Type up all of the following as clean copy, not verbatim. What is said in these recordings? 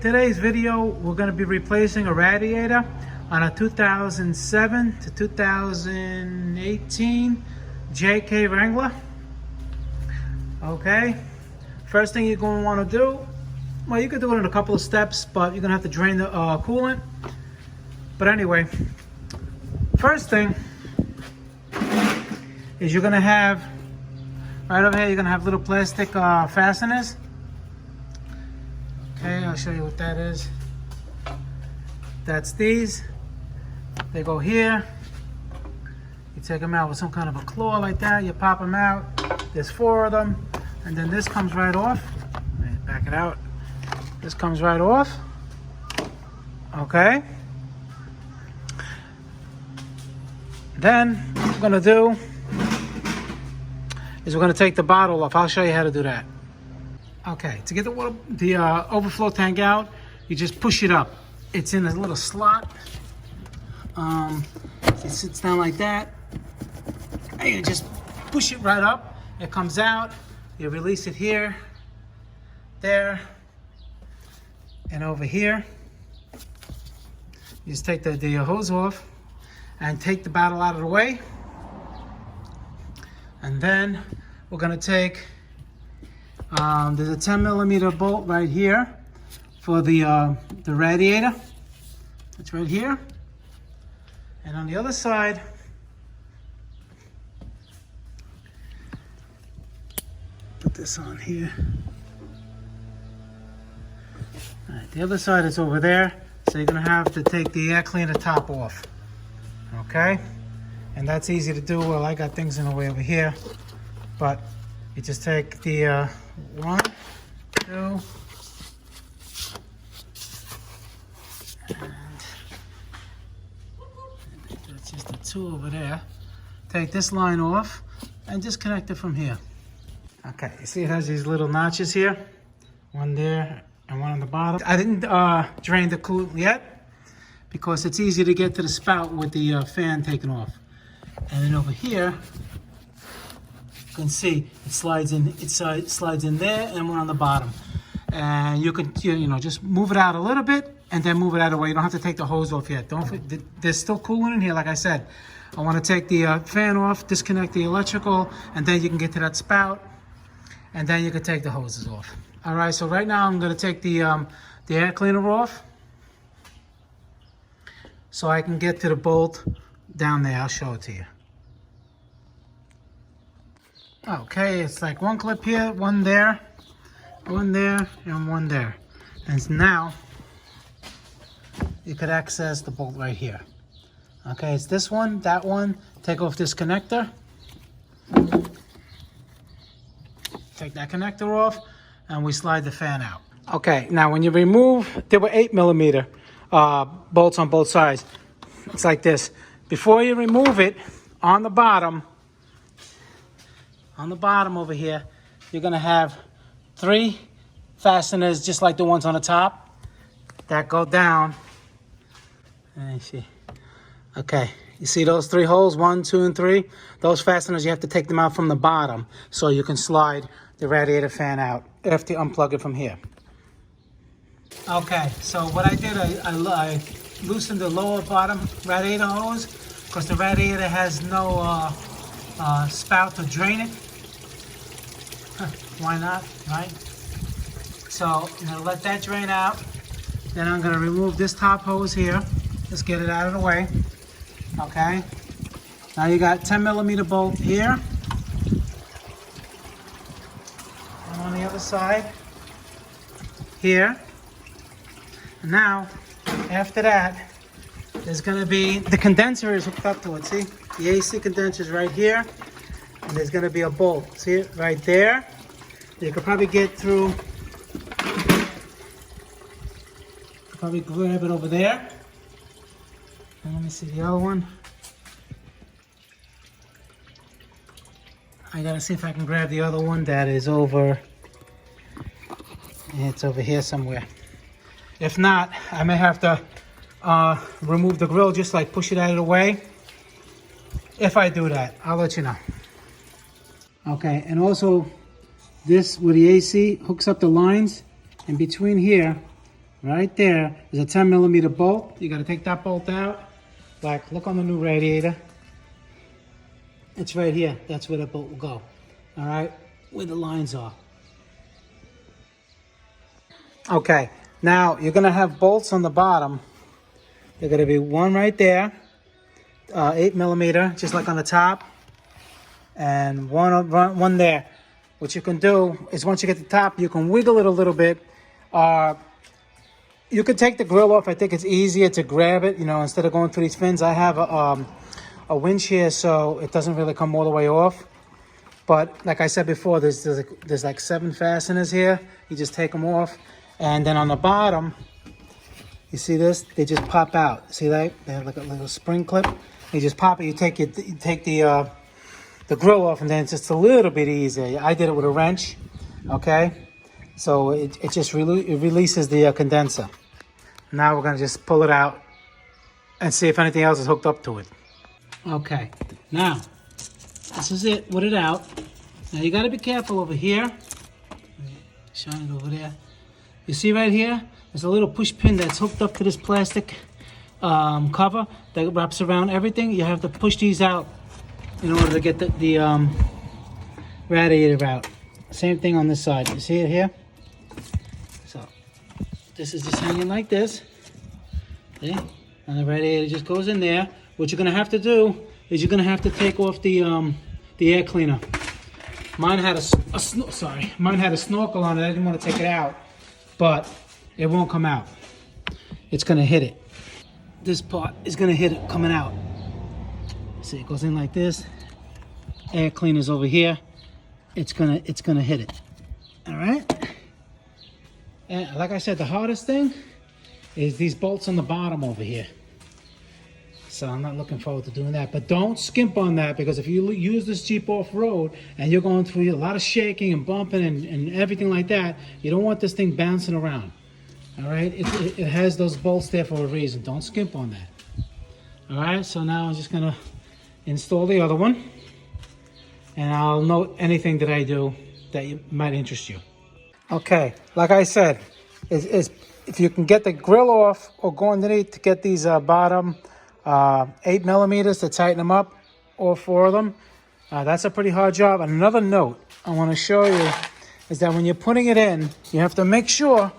Today's video, we're going to be replacing a radiator on a 2007 to 2018 JKU Wrangler. Okay, first thing you're going to want to do, well, you could do it in a couple of steps, but you're going to have to drain the coolant. But anyway, first thing is you're going to have, right over here, you're going to have little plastic fasteners. Okay, I'll show you what that is. That's these. They go here. You take them out with some kind of a claw like that. You pop them out. There's 4 of them. And then this comes right off. Back it out. This comes right off. Okay. Then what we're going to do is we're going to take the bottle off. I'll show you how to do that. Okay, to get the overflow tank out, you just push it up. It's in a little slot. It sits down like that. And you just push it right up. It comes out. You release it here, there, and over here. You just take the hose off and take the bottle out of the way. And then we're going to take there's a 10mm bolt right here for the radiator. It's right here. And on the other side, put this on here. All right, the other side is over there. So you're gonna have to take the air cleaner top off. Okay? And that's easy to do. Well, I got things in the way over here. But you just take the 1, 2, and that's just the 2 over there. Take this line off and disconnect it from here. Okay, you see it has these little notches here, one there and one on the bottom. I didn't drain the coolant yet because it's easy to get to the spout with the fan taken off. And then over here, you can see it slides in. It slides in there, and one on the bottom. And you can, just move it out a little bit, and then move it out of the way. You don't have to take the hose off yet. There's still coolant in here, like I said. I want to take the fan off, disconnect the electrical, and then you can get to that spout, and then you can take the hoses off. All right. So right now I'm going to take the air cleaner off, so I can get to the bolt down there. I'll show it to you. Okay, it's like one clip here, one there, and one there. And now you could access the bolt right here. Okay, it's this one, that one. Take off this connector. Take that connector off, and we slide the fan out. Okay, now when you remove, there were 8mm bolts on both sides. It's like this. Before you remove it, on the bottom over here, you're gonna have 3 fasteners just like the ones on the top that go down. And you see, okay, you see those 3 holes, 1, 2, and 3? Those fasteners, you have to take them out from the bottom so you can slide the radiator fan out after you unplug it from here. Okay, so what I did, I loosened the lower bottom radiator hose because the radiator has no spout to drain it. Why not, right? So I'm gonna let that drain out. Then I'm gonna remove this top hose here. Just get it out of the way. Okay. Now you got 10mm bolt here. And on the other side, here. And now, after that, there's gonna be, the condenser is hooked up to it, see? The AC condenser is right here. And there's going to be a bolt, see it right there. You could probably get through, probably grab it over there. And let me see the other one. I got to see if I can grab the other one that is over, it's over here somewhere. If not, I may have to remove the grill, just like push it out of the way. If I do that, I'll let you know. Okay, and also this, where the AC hooks up the lines, in between here, right there is a 10mm bolt. You got to take that bolt out. Like, look on the new radiator. It's right here. That's where the bolt will go. All right, where the lines are. Okay, now you're gonna have bolts on the bottom. They're gonna be one right there, 8mm, just like on the top, and one there. What you can do is once you get to the top, you can wiggle it a little bit. You can take the grill off. I think it's easier to grab it, you know, instead of going through these fins. I have a winch here, so it doesn't really come all the way off. But like I said before, there's like 7 fasteners here. You just take them off. And then on the bottom, you see this? They just pop out. See that? They have like a little spring clip. You just pop it. You take the grill off, and then it's just a little bit easier. I did it with a wrench. Okay, so it just releases the condenser. Now we're gonna just pull it out and see if anything else is hooked up to it. Okay, now this is it with it out. Now you gotta be careful over here. Shine it over there. You see right here? There's a little push pin that's hooked up to this plastic cover that wraps around everything. You have to push these out in order to get the radiator out. Same thing on this side. You see it here? So this is just hanging like this. See? And the radiator just goes in there. What you're gonna have to do is you're gonna have to take off the air cleaner. Mine had a snorkel on it. I didn't want to take it out, but it won't come out. It's gonna hit it. This part is gonna hit it coming out. See, it goes in like this. Air cleaner's over here. It's gonna hit it. All right. And like I said, the hardest thing is these bolts on the bottom over here. So I'm not looking forward to doing that. But don't skimp on that, because if you use this Jeep off-road and you're going through a lot of shaking and bumping and everything like that, you don't want this thing bouncing around. All right, it has those bolts there for a reason. Don't skimp on that. All right, so now I'm just gonna install the other one, and I'll note anything that I do that might interest you. Okay, like I said, if you can get the grill off or go underneath to get these bottom 8mm to tighten them up, all 4 of them, that's a pretty hard job. And another note I want to show you is that when you're putting it in, you have to make sure.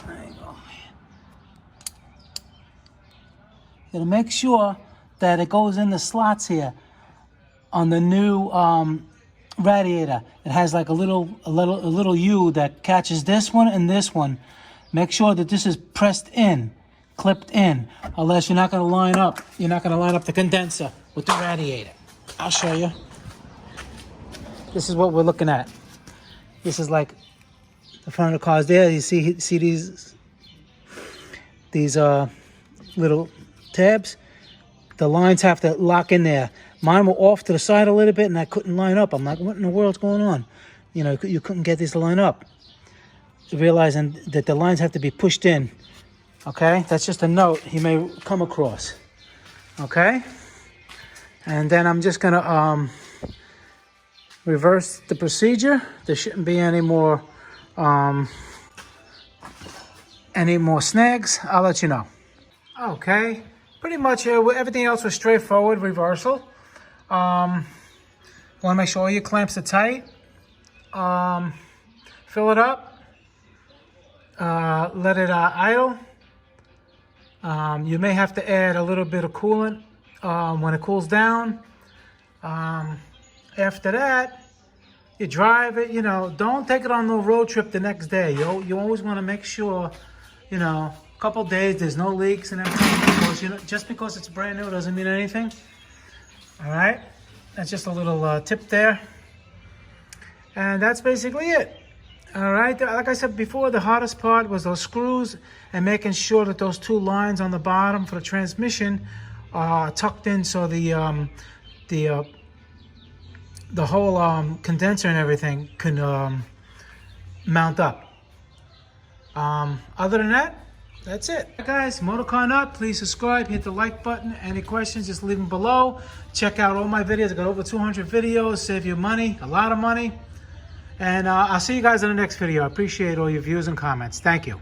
There you go. You gotta make sure that it goes in the slots here on the new radiator. It has like a little U that catches this one and this one. Make sure that this is pressed in, clipped in, unless you're not going to line up. You're not going to line up the condenser with the radiator. I'll show you. This is what we're looking at. This is like the front of the cars there. You see these little tabs? The lines have to lock in there. Mine were off to the side a little bit, and I couldn't line up. I'm like, what in the world's going on? You know, you couldn't get these to line up. Realizing that the lines have to be pushed in. Okay, that's just a note you may come across. Okay, and then I'm just gonna reverse the procedure. There shouldn't be any more snags. I'll let you know. Okay, pretty much everything else was straightforward reversal. Want to make sure all your clamps are tight. Fill it up. Let it idle. You may have to add a little bit of coolant when it cools down. After that, you drive it. You know, don't take it on no road trip the next day. You always want to make sure, you know, a couple days there's no leaks and everything. Because, you know, just because it's brand new doesn't mean anything. All right, that's just a little tip there, and that's basically it. All right, like I said before, the hardest part was those screws and making sure that those 2 lines on the bottom for the transmission are tucked in so the whole condenser and everything can mount up. Other than that, that's it. Guys, Motorcar Nut, please subscribe, hit the like button. Any questions, just leave them below. Check out all my videos. I got over 200 videos, save you money, a lot of money. And I'll see you guys in the next video. I appreciate all your views and comments. Thank you.